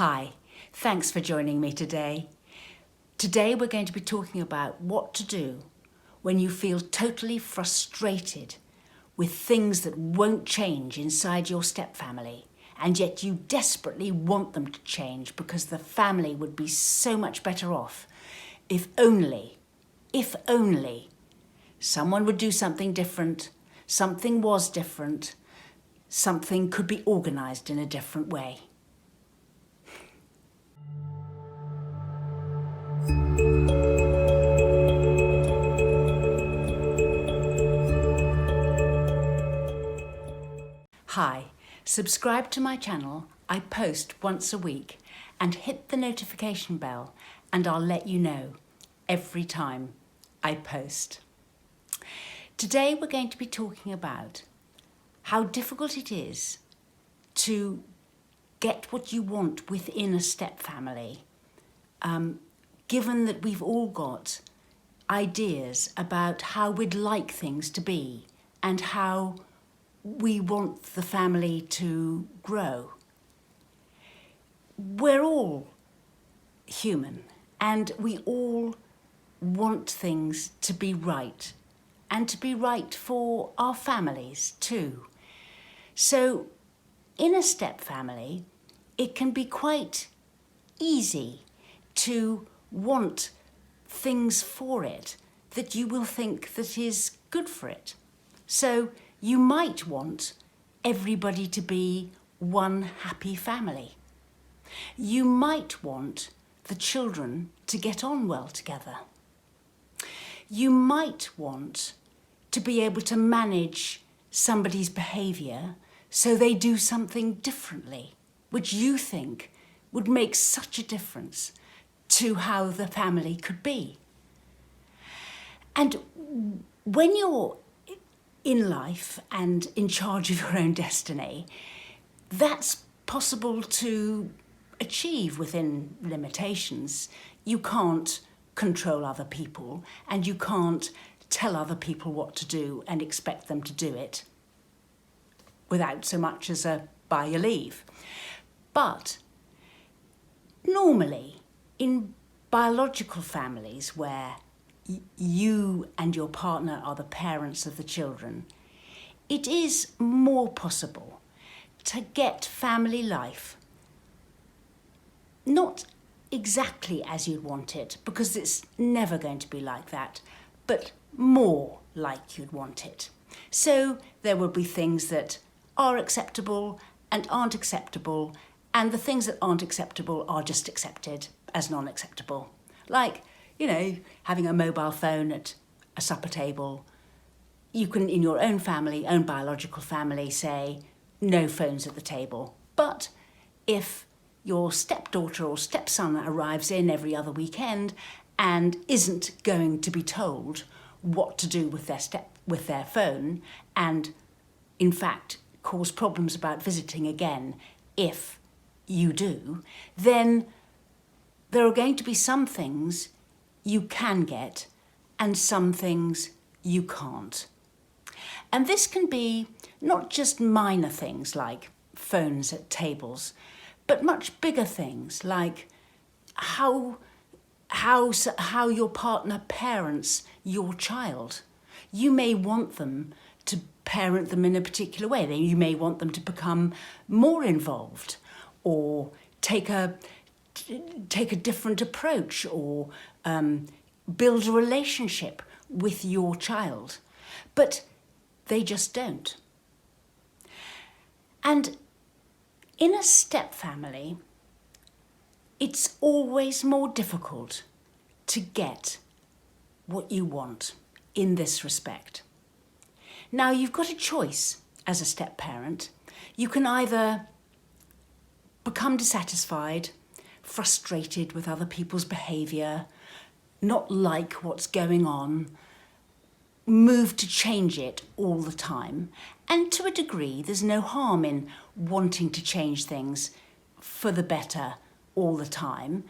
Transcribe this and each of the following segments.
Hi, thanks for joining me today. Today we're going to be talking about what to do when you feel totally frustrated with things that won't change inside your stepfamily, and yet you desperately want them to change because the family would be so much better off if only someone would do something different, something was different, something could be organised in a different way. Hi, subscribe to my channel. I post once a week, and hit the notification bell and I'll let you know every time I post. Today we're going to be talking about how difficult it is to get what you want within a step family, given that we've all got ideas about how we'd like things to be and how we want the family to grow. We're all human and we all want things to be right and to be right for our families too. So in a step family, it can be quite easy to want things for it that you will think that is good for it. So you might want everybody to be one happy family. You might want the children to get on well together. You might want to be able to manage somebody's behaviour so they do something differently, which you think would make such a difference to how the family could be. And when you're in life and in charge of your own destiny, that's possible to achieve within limitations. You can't control other people and you can't tell other people what to do and expect them to do it without so much as a by your leave. But normally in biological families where you and your partner are the parents of the children, it is more possible to get family life not exactly as you'd want it, because it's never going to be like that, but more like you'd want it. So there will be things that are acceptable and aren't acceptable, and the things that aren't acceptable are just accepted as non-acceptable. Like, having a mobile phone at a supper table. You can, in your own family, own biological family, say, no phones at the table. But if your stepdaughter or stepson arrives in every other weekend and isn't going to be told what to do with their phone, and in fact cause problems about visiting again if you do, then there are going to be some things you can get and some things you can't. And this can be not just minor things like phones at tables, but much bigger things like how your partner parents your child. You may want them to parent them in a particular way. You may want them to become more involved or take a different approach, or build a relationship with your child, but they just don't. And in a step family, it's always more difficult to get what you want in this respect. Now, you've got a choice as a step parent. You can either become dissatisfied, frustrated with other people's behaviour, not like what's going on, move to change it all the time. And to a degree, there's no harm in wanting to change things for the better all the time.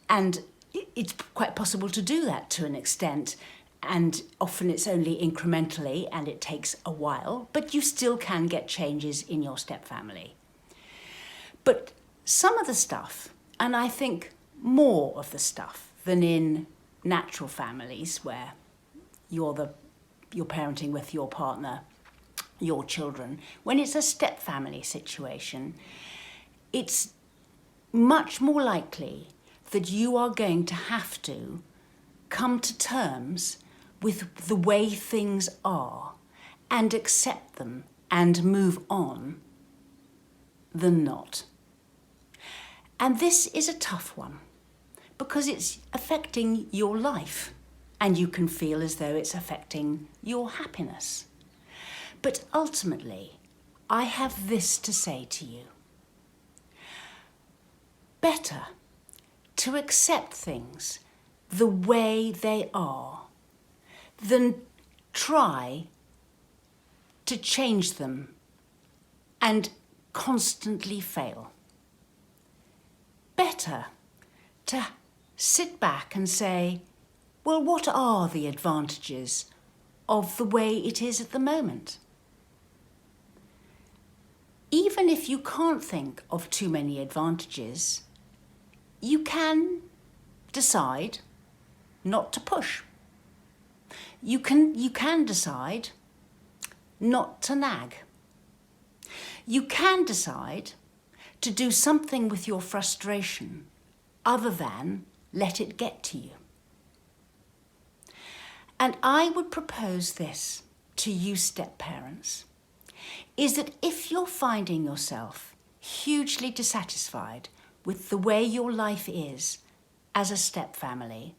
And it's quite possible to do that to an extent. And often it's only incrementally and it takes a while, but you still can get changes in your step family. But Some of the stuff, and I think more of the stuff than in natural families where you're parenting with your partner, your children, when it's a step family situation, it's much more likely that you are going to have to come to terms with the way things are and accept them and move on than not. And this is a tough one because it's affecting your life and you can feel as though it's affecting your happiness. But ultimately, I have this to say to you. Better to accept things the way they are than try to change them and constantly fail. Better to sit back and say, well, what are the advantages of the way it is at the moment? Even if you can't think of too many advantages, you can decide not to push. You can decide not to nag. You can decide to do something with your frustration other than let it get to you. And I would propose this to you step-parents, is that if you're finding yourself hugely dissatisfied with the way your life is as a step-family,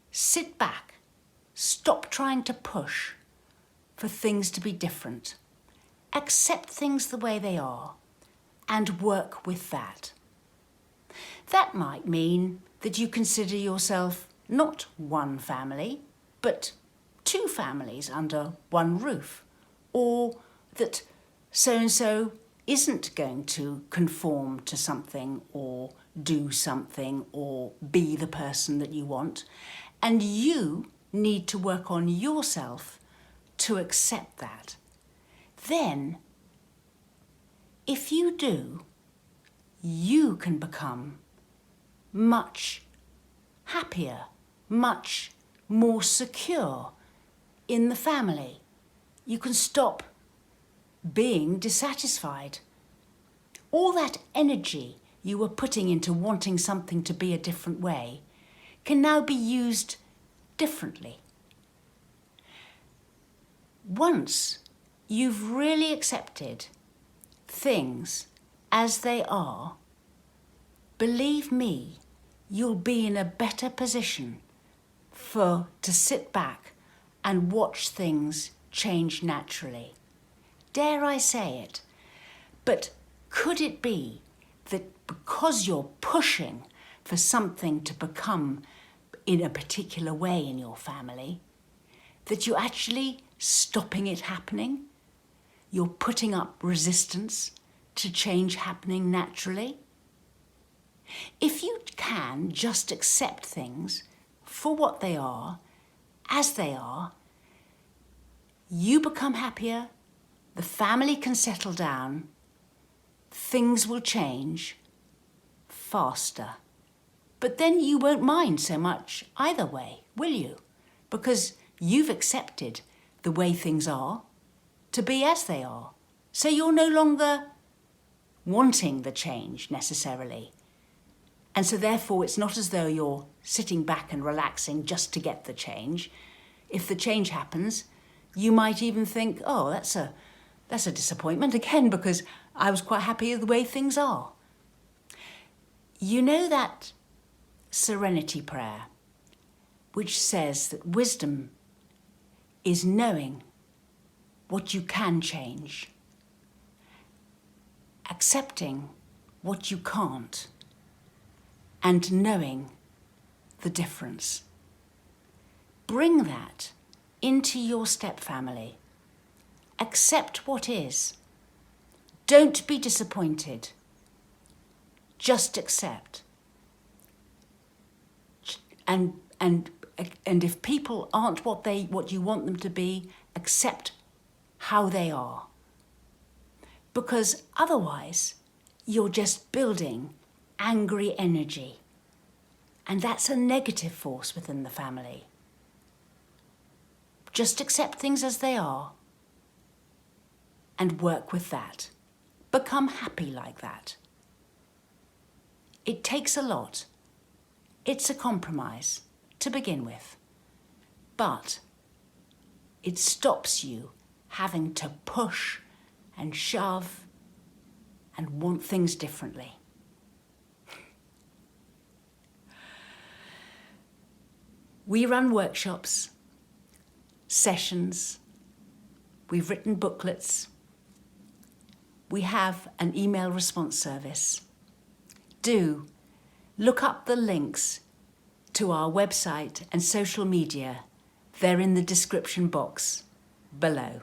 sit back, stop trying to push for things to be different, accept things the way they are, and work with that. That might mean that you consider yourself not one family, but two families under one roof, or that so-and-so isn't going to conform to something or do something or be the person that you want, and you need to work on yourself to accept that. Then, if you do, you can become much happier, much more secure in the family. You can stop being dissatisfied. All that energy you were putting into wanting something to be a different way can now be used differently. Once you've really accepted things as they are, believe me, you'll be in a better position to sit back and watch things change naturally. Dare I say it? But could it be that because you're pushing for something to become in a particular way in your family, that you're actually stopping it happening? You're putting up resistance to change happening naturally? If you can just accept things for what they are, as they are, you become happier, the family can settle down, things will change faster. But then you won't mind so much either way, will you? Because you've accepted the way things are to be as they are. So you're no longer wanting the change necessarily. And so therefore it's not as though you're sitting back and relaxing just to get the change. If the change happens, you might even think, oh, that's a disappointment again because I was quite happy with the way things are. You know that serenity prayer, which says that wisdom is knowing what you can change, accepting what you can't, and knowing the difference. Bring that into your step-family. Accept what is. Don't be disappointed. Just accept. And if people aren't what you want them to be, accept how they are. Because otherwise, you're just building angry energy. And that's a negative force within the family. Just accept things as they are and work with that. Become happy like that. It takes a lot. It's a compromise to begin with. But it stops you having to push and shove and want things differently. We run workshops, sessions, we've written booklets, we have an email response service. Do look up the links to our website and social media. They're in the description box below.